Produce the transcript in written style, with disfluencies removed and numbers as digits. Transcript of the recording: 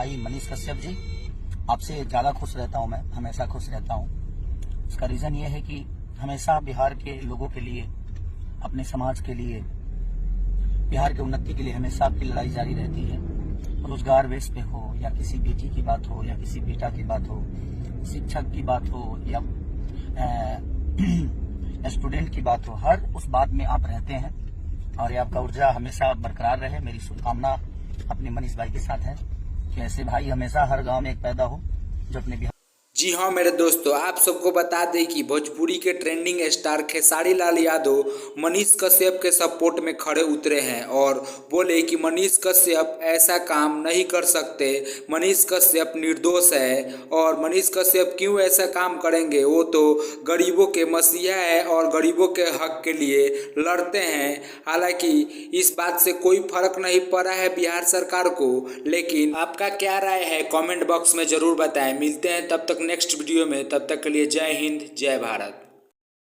भाई मनीष कश्यप जी, आपसे ज़्यादा खुश रहता हूं, मैं हमेशा खुश रहता हूं। इसका रीज़न ये है कि हमेशा बिहार के लोगों के लिए, अपने समाज के लिए, बिहार की उन्नति के लिए हमेशा आपकी लड़ाई जारी रहती है। रोजगार बेस पे हो, या किसी बेटी की बात हो, या किसी बेटा की बात हो, शिक्षक की बात हो, या स्टूडेंट की बात हो, हर उस बात में आप रहते हैं और ये आपका ऊर्जा हमेशा बरकरार रहे। मेरी शुभकामना अपने मनीष भाई के साथ है कि ऐसे भाई हमेशा हर गांव में एक पैदा हो जो अपने बिहार। जी हाँ मेरे दोस्तों, आप सबको बता दें कि भोजपुरी के ट्रेंडिंग स्टार खेसारी लाल यादव मनीष कश्यप के सपोर्ट में खड़े उतरे हैं और बोले कि मनीष कश्यप ऐसा काम नहीं कर सकते, मनीष कश्यप निर्दोष है और मनीष कश्यप क्यों ऐसा काम करेंगे, वो तो गरीबों के मसीहा है और गरीबों के हक के लिए लड़ते हैं। हालांकि इस बात से कोई फर्क नहीं पड़ा है बिहार सरकार को, लेकिन आपका क्या राय है कमेंट बॉक्स में ज़रूर बताएं। मिलते हैं तब तक नेक्स्ट वीडियो में, तब तक के लिए जय हिंद जय भारत।